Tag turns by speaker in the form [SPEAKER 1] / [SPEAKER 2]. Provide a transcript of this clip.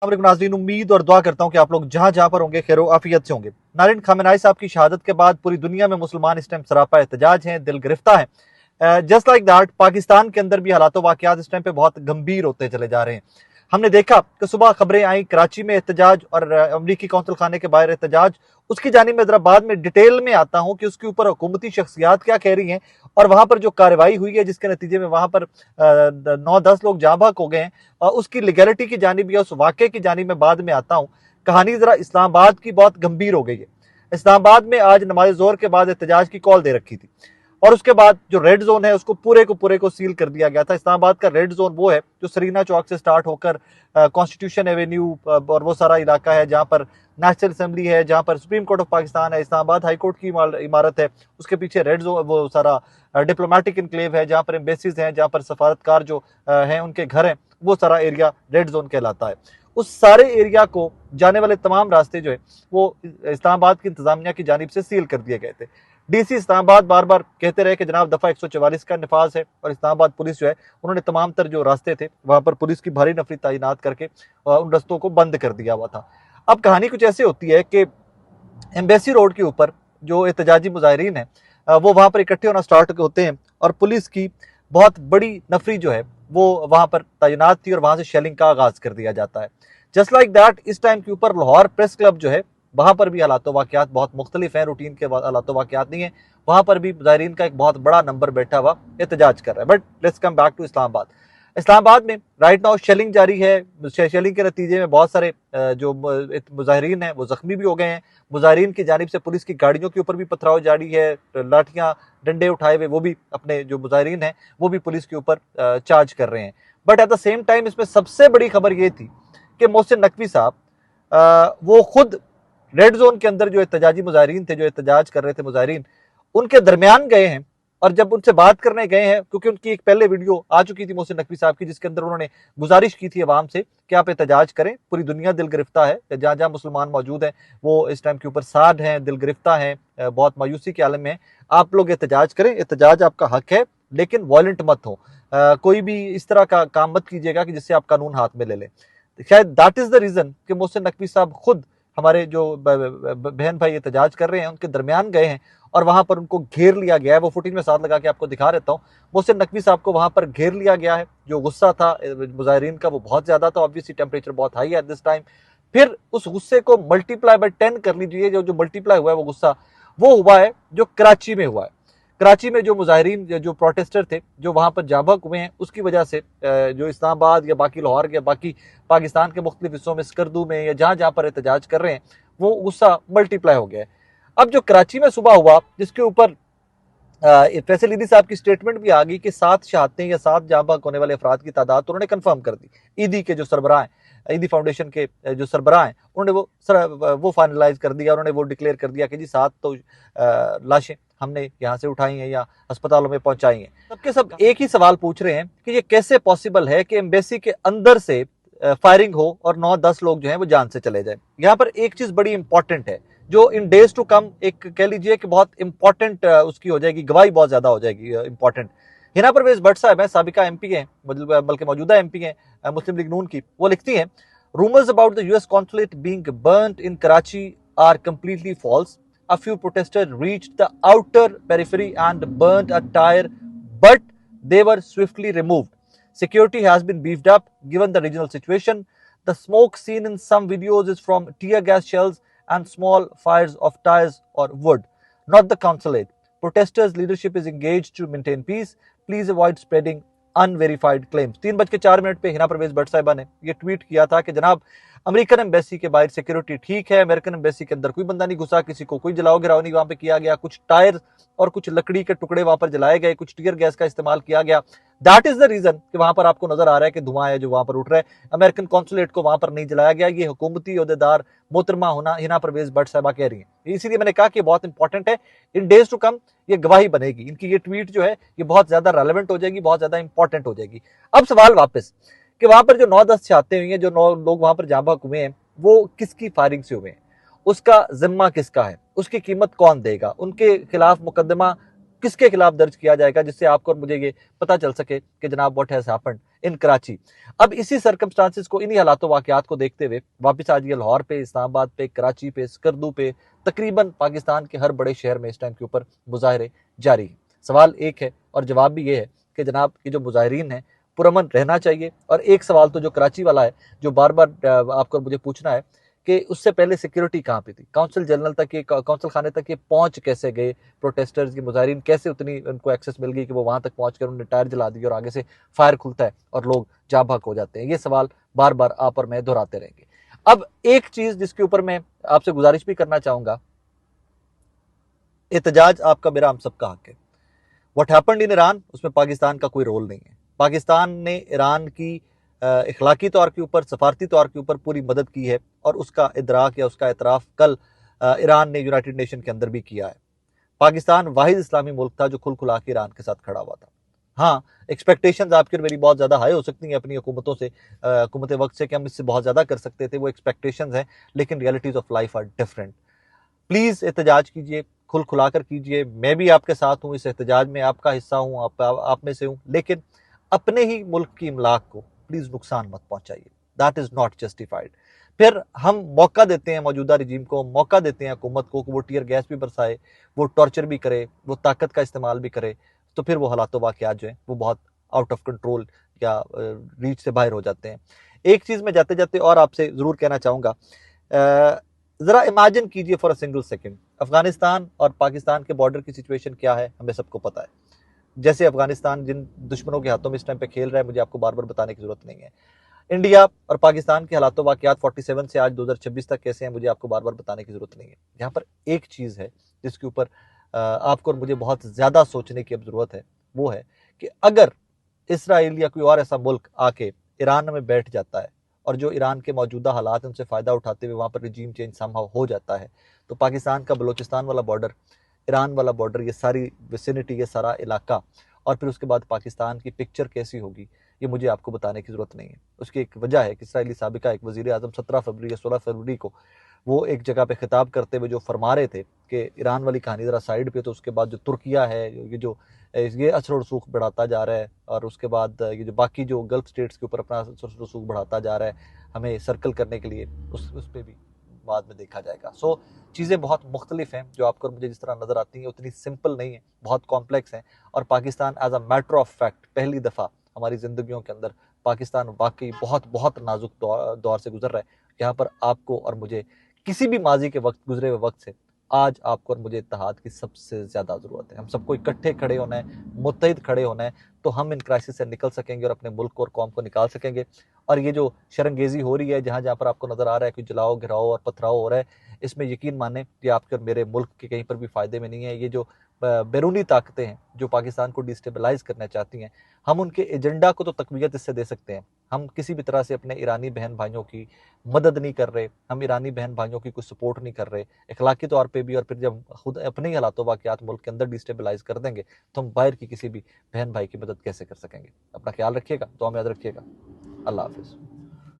[SPEAKER 1] नाज़रीन, उम्मीद और दुआ करता हूँ कि आप लोग जहां जहां पर होंगे खैर आफियत से होंगे। नारिन खामेनाई साहब की शहादत के बाद पूरी दुनिया में मुसलमान इस टाइम सरापा एहतजाज हैं, दिल गिरफ्ता है। जस्ट लाइक दैट पाकिस्तान के अंदर भी हालात वाकयात इस टाइम पे बहुत गंभीर होते चले जा रहे हैं। हमने देखा कि सुबह खबरें आई कराची में एहतजाज और अमरीकी कौंसल खाने के बाहर एहतजाज। उसकी जानिब में जरा बाद में डिटेल में आता हूं कि उसके ऊपर हुकूमती शख्सियात क्या कह रही हैं और वहां पर जो कार्रवाई हुई है जिसके नतीजे में वहां पर 9-10 लोग जाँ बहक हो गए हैं, उसकी लीगैलिटी की जानिब या उस वाक़े की जानिब में बाद में आता हूं। कहानी जरा इस्लामाबाद की बहुत गंभीर हो गई है। इस्लामाबाद में आज नमाज जोहर के बाद एहतजाज की कॉल दे रखी थी और उसके बाद जो रेड जोन है उसको पूरे को सील कर दिया गया था। इस्लामाबाद का रेड जोन वो है जो सरीना चौक से स्टार्ट होकर कॉन्स्टिट्यूशन एवेन्यू और वो सारा इलाका है जहां पर नेशनल असेंबली है, जहां पर सुप्रीम कोर्ट ऑफ पाकिस्तान है, इस्लामाबाद हाई कोर्ट की इमारत है, उसके पीछे रेड जोन वो सारा डिप्लोमेटिक इनक्लेव है जहां पर एम्बेसीज हैं, जहां पर सफारतकार जो हैं उनके घर हैं, वो सारा एरिया रेड जोन कहलाता है। उस सारे एरिया को जाने वाले तमाम रास्ते जो है वो इस्लामाबाद की इंतजामिया की जानिब से सील कर दिए गए थे। डीसी इस्लामाबाद बार बार कहते रहे कि जनाब दफा 144 का नफाज है और इस्लामाबाद पुलिस जो है उन्होंने तमाम तर जो रास्ते थे वहां पर पुलिस की भारी नफरी तैनात करके उन रस्तों को बंद कर दिया हुआ था। अब कहानी कुछ ऐसी होती है कि एम्बेसी रोड के ऊपर जो एहतजाजी मुजाहिरीन है वो वहां पर इकट्ठे होना स्टार्ट होते हैं और पुलिस की बहुत बड़ी नफरी जो है वो वहां पर तैनात थी और वहां से शेलिंग का आगाज कर दिया जाता है। जस्ट लाइक दैट इस टाइम के ऊपर लाहौर प्रेस क्लब जो है वहां पर भी हालात वाकयात बहुत मुख्तलिफ हैं, रूटीन के हालात वाकयात नहीं है। वहां पर भी मुजाहिरीन का एक बहुत बड़ा नंबर बैठा हुआ एहतजाज कर रहा है। But let's come back to Islamabad. Islamabad में राइट नाउ शेलिंग जारी है। शेलिंग के नतीजे में बहुत सारे जो मुजाहिरीन हैं वो जख्मी भी हो गए हैं। मुजाहिरीन की जानिब से पुलिस की गाड़ियों के ऊपर भी पथराव जारी है, लाठियां डंडे उठाए हुए वो भी अपने जो मुजाहिरीन हैं वो भी पुलिस के ऊपर चार्ज कर रहे हैं। But at the same time इसमें सबसे बड़ी खबर ये थी कि मोहसिन नकवी साहब वो खुद रेड जोन के अंदर जो एहतजाजी मुजाहिरीन थे, जो एहतजाज कर रहे थे मुजाहिरीन, उनके दरमियान गए हैं और जब उनसे बात करने गए हैं, क्योंकि उनकी एक पहले वीडियो आ चुकी थी मोहसिन नकवी साहब की जिसके अंदर उन्होंने गुजारिश की थी अवाम से कि आप एहतजाज करें, पूरी दुनिया दिल गिरफ्ता है, जहां जहां मुसलमान मौजूद हैं वो इस टाइम के ऊपर साड हैं, दिल गिरफ्ता हैं, बहुत मायूसी के आलम में। आप लोग एहतजाज करें, एहतजाज आपका हक है लेकिन वॉयलेंट मत हो, कोई भी इस तरह का काम मत कीजिएगा कि जिससे आप कानून हाथ में ले लें। शायद दैट इज द रीजन कि मोहसिन नकवी साहब खुद हमारे जो बहन भाई एहतजाज कर रहे हैं उनके दरमियान गए हैं और वहां पर उनको घेर लिया गया है। वो फुटेज में साथ लगा के आपको दिखा देता हूँ। मोहसिन नकवी साहब को वहां पर घेर लिया गया है। जो गुस्सा था मुजाहिरीन का वो बहुत ज्यादा था, ऑब्वियसली टेम्परेचर बहुत हाई है एट दिस टाइम। फिर उस गुस्से को मल्टीप्लाई बाय 10 कर लीजिए। जो मल्टीप्लाई हुआ है वो गुस्सा वो हुआ है जो कराची में हुआ है। कराची में जो मुजाहिरीन जो प्रोटेस्टर थे जो वहां पर जाबक हुए हैं उसकी वजह से जो इस्लामाबाद या बाकी लाहौर या बाकी पाकिस्तान के मुख्तलिफ हिस्सों में स्कर्दू में या जहां जहां पर एहतजाज कर रहे हैं वो गुस्सा मल्टीप्लाई हो गया है। अब जो कराची में सुबह हुआ जिसके ऊपर फैसल ईदी साहब की स्टेटमेंट भी आ गई कि 7 शहादतें या 7 जाँ बहक होने वाले अफराद की तादाद तो उन्होंने कंफर्म कर दी। ईदी के जो सरबराह हैं, ईदी फाउंडेशन के जो सरबराह हैं, उन्होंने वो फाइनलाइज कर दिया, उन्होंने वो डिक्लेयर कर दिया कि जी 7 तो लाशें हमने यहाँ से उठाई हैं या अस्पतालों में पहुंचाई हैं। सबके सब एक ही सवाल पूछ रहे हैं कि ये कैसे पॉसिबल है कि एम्बेसी के अंदर से फायरिंग हो और 9-10 लोग जो हैं वो जान से चले जाए। यहाँ पर एक चीज बड़ी इंपॉर्टेंट है जो इन डेज टू कम एक कह लीजिए कि बहुत इंपॉर्टेंट उसकी हो जाएगी, गवाही बहुत ज्यादा हो जाएगी इंपॉर्टेंट। हिना परवेज भट्ट साहब हैं, साबिका एमपी हैं, बल्कि मौजूदा एमपी हैं मुस्लिम लीग नून की। वो लिखती हैं, rumours about the US consulate being burned in Karachi are completely false. A few protesters reached the outer periphery and burned a tire, but they were swiftly removed. Security has been beefed up given the regional situation. The smoke seen in some videos is from tear gas shells and small fires of tires or wood, not the consulate. Protesters' leadership is engaged to maintain peace. Please avoid spreading unverified claims. 3:04 पे हिना परवेज भट्ट साहिबा ने ये tweet किया था कि जनाब American embassy के बाहर सिक्योरिटी ठीक है, अमेरिकन एम्बेसी के अंदर कोई बंदा नहीं घुसा, किसी को कोई जलाओ गिराओ नहीं वहां पे किया गया, कुछ टायर और कुछ लकड़ी के टुकड़े वहां पर जलाए गए, कुछ टीयर गैस का इस्तेमाल किया गया। दैट इज द रीजन कि वहां पर आपको नजर आ रहा है कि धुआं है जो वहां पर उठ रहा है। अमेरिकन कॉन्सुलेट को वहां पर नहीं जलाया गया। ये हुकूमती ओहदेदार मोहतरमा होना हिना परवेज भट्ट साहिबा कह रही है। इसीलिए मैंने कहा कि बहुत इंपॉर्टेंट है, इन डेज टू कम ये गवाही बनेगी, इनकी ये ट्वीट जो है ये बहुत ज्यादा रेलेवेंट हो जाएगी, बहुत ज्यादा इंपॉर्टेंट हो जाएगी। अब सवाल वापस कि वहां पर जो 9-10 छाते हुई हैं, जो 9 लोग वहां पर जाँ बहक हुए हैं, वो किसकी फायरिंग से हुए हैं, उसका जिम्मा किसका है, उसकी कीमत कौन देगा, उनके खिलाफ मुकदमा किसके खिलाफ दर्ज किया जाएगा, जिससे आपको और मुझे ये पता चल सके कि जनाब what has happened in Karachi. अब इसी सर्कमस्टांसिस को, इन्हीं हालातों वाकयात को देखते हुए वापस आज ये लाहौर पे, इस्लामाबाद पे, कराची पे, स्कर्दू पे, तकरीबन पाकिस्तान के हर बड़े शहर में इस टाइम के ऊपर मुजाहरे जारी हैं। सवाल एक है और जवाब भी ये है कि जनाब ये जो मुजाहरीन हैं पुरअमन रहना चाहिए। और एक सवाल तो जो कराची वाला है, जो बार बार आपको मुझे पूछना है कि उससे पहले सिक्योरिटी कहाँ पे थी, काउंसिल जनरल तक ये, काउंसिल खाने तक ये पहुंच कैसे गए, प्रोटेस्टर्स की, मुजाहरीन कैसे उतनी उनको एक्सेस मिल गई कि वो वहां तक पहुंचकर उन्होंने टायर जला दिया और आगे से फायर खुलता है और लोग जा भाग हो जाते हैं। ये सवाल बार बार आप और मैं दोहराते रहेंगे। अब एक चीज जिसके ऊपर मैं आपसे गुजारिश भी करना चाहूंगा, एहतजाज आपका मेरा हम सबका हक है। व्हाट हैपेंड इन ईरान, उसमें पाकिस्तान का कोई रोल नहीं है। पाकिस्तान ने ईरान की इखलाकी तौर के ऊपर, सफारती तौर के ऊपर पूरी मदद की है और उसका इदराक या उसका एतराफ़ कल ईरान ने यूनाइटेड नेशन के अंदर भी किया है। पाकिस्तान वाहिद इस्लामी मुल्क था जो खुल खुला के ईरान के साथ खड़ा हुआ था। हाँ, एक्सपेक्टेशंस आपकी और मेरी बहुत ज़्यादा हाई हो सकती हैं अपनी हुकूमतों से, हुकूमत वक्त से, कि हम इससे बहुत ज़्यादा कर सकते थे, वो एक्सपेक्टेशंस हैं, लेकिन realities of life are different. Please एहतजाज कीजिए, खुल खुलाकर कीजिए, मैं भी आपके साथ हूँ, इस एहतजाज में आपका हिस्सा हूँ, आप में से हूँ, लेकिन अपने ही मुल्क की इमलाक को प्लीज़ नुकसान मत पहुँचाइए। That is not justified. फिर हम मौका देते हैं मौजूदा रजीम को, मौका देते हैं हुकूमत को कि वो टीयर गैस भी बरसाए, वो टॉर्चर भी करे, वो ताकत का इस्तेमाल भी करे, तो फिर वो हालात वाक़यात जो हैं वो बहुत आउट ऑफ कंट्रोल या रीच से बाहर हो जाते हैं। एक चीज़ मैं जाते जाते और आपसे ज़रूर कहना चाहूँगा, ज़रा इमेजिन कीजिए for a single second, Afghanistan और पाकिस्तान के बॉर्डर की सिचुएशन क्या है, हमें सबको पता है। जैसे अफगानिस्तान जिन दुश्मनों के हाथों में इस टाइम पे खेल रहा है, मुझे आपको बार बार बताने की जरूरत नहीं है। इंडिया और पाकिस्तान के हालातों वाकयात 47 से आज 2026 तक कैसे हैं, मुझे आपको बार बार बताने की जरूरत नहीं है। यहाँ पर एक चीज़ है जिसके ऊपर आपको और मुझे बहुत ज़्यादा सोचने की अब ज़रूरत है, वो है कि अगर इसराइल या कोई और ऐसा मुल्क आके ईरान में बैठ जाता है और जो ईरान के मौजूदा हालात हैं उनसे फ़ायदा उठाते हुए वहाँ पर रिजीम चेंज समहाउ हो जाता है, तो पाकिस्तान का बलूचिस्तान वाला बॉर्डर, ईरान वाला बॉर्डर, ये सारी विसिनिटी, ये सारा इलाका, और फिर उसके बाद पाकिस्तान की पिक्चर कैसी होगी, ये मुझे आपको बताने की ज़रूरत नहीं है। उसकी एक वजह है कि इसराइली साबिका एक वज़ीर आज़म 17 फरवरी या 16 फरवरी को वो एक जगह पे खिताब करते हुए जो फरमा रहे थे कि ईरान वाली कहानी ज़रा साइड पे, तो उसके बाद जो तुर्किया है, ये असर और रसूख बढ़ाता जा रहा है, और उसके बाद ये जो बाकी जो गल्फ स्टेट्स के ऊपर अपना असर और रसूख बढ़ाता जा रहा है हमें सर्कल करने के लिए, उस पर भी बाद में देखा जाएगा। सो चीज़ें बहुत मुख्तलिफ हैं, जो आपको मुझे जिस तरह नज़र आती हैं उतनी सिंपल नहीं है, बहुत कॉम्प्लेक्स हैं। और Pakistan as a matter of fact पहली दफ़ा हमारी ज़िंदगियों के अंदर पाकिस्तान वाकई बहुत बहुत नाजुक दौर से गुजर रहा है। यहाँ पर आपको और मुझे किसी भी माजी के वक्त, गुजरे हुए वक्त से आज आपको और मुझे इत्तेहाद की सबसे ज़्यादा ज़रूरत है। हम सबको इकट्ठे खड़े होना है, मुत्तहिद खड़े होना है, तो हम इन क्राइसिस से निकल सकेंगे और अपने मुल्क और कौम को निकाल सकेंगे। और ये जो शरंगेज़ी हो रही है, जहाँ जहाँ पर आपको नज़र आ रहा है कि जलाओ, घिराओ और पथराव हो रहा है, इसमें यकीन माने ये आपके और मेरे मुल्क के कहीं पर भी फ़ायदे में नहीं है। ये जो बैरूनी ताकतें हैं जो पाकिस्तान को डिस्टेबलाइज़ करना चाहती हैं, हम उनके एजेंडा को तो तक़वियत इससे दे सकते हैं। हम किसी भी तरह से अपने ईरानी बहन भाइयों की मदद नहीं कर रहे, हम ईरानी बहन भाइयों की कोई सपोर्ट नहीं कर रहे इखलाकी तौर पे भी। और फिर जब खुद अपने ही हालातों वाक़यात मुल्क के अंदर डिस्टेबलाइज़ कर देंगे, तो हम बाहर की किसी भी बहन भाई की मदद कैसे कर सकेंगे। अपना ख्याल रखिएगा, दुआ में याद रखिएगा। अल्लाह हाफ़िज़।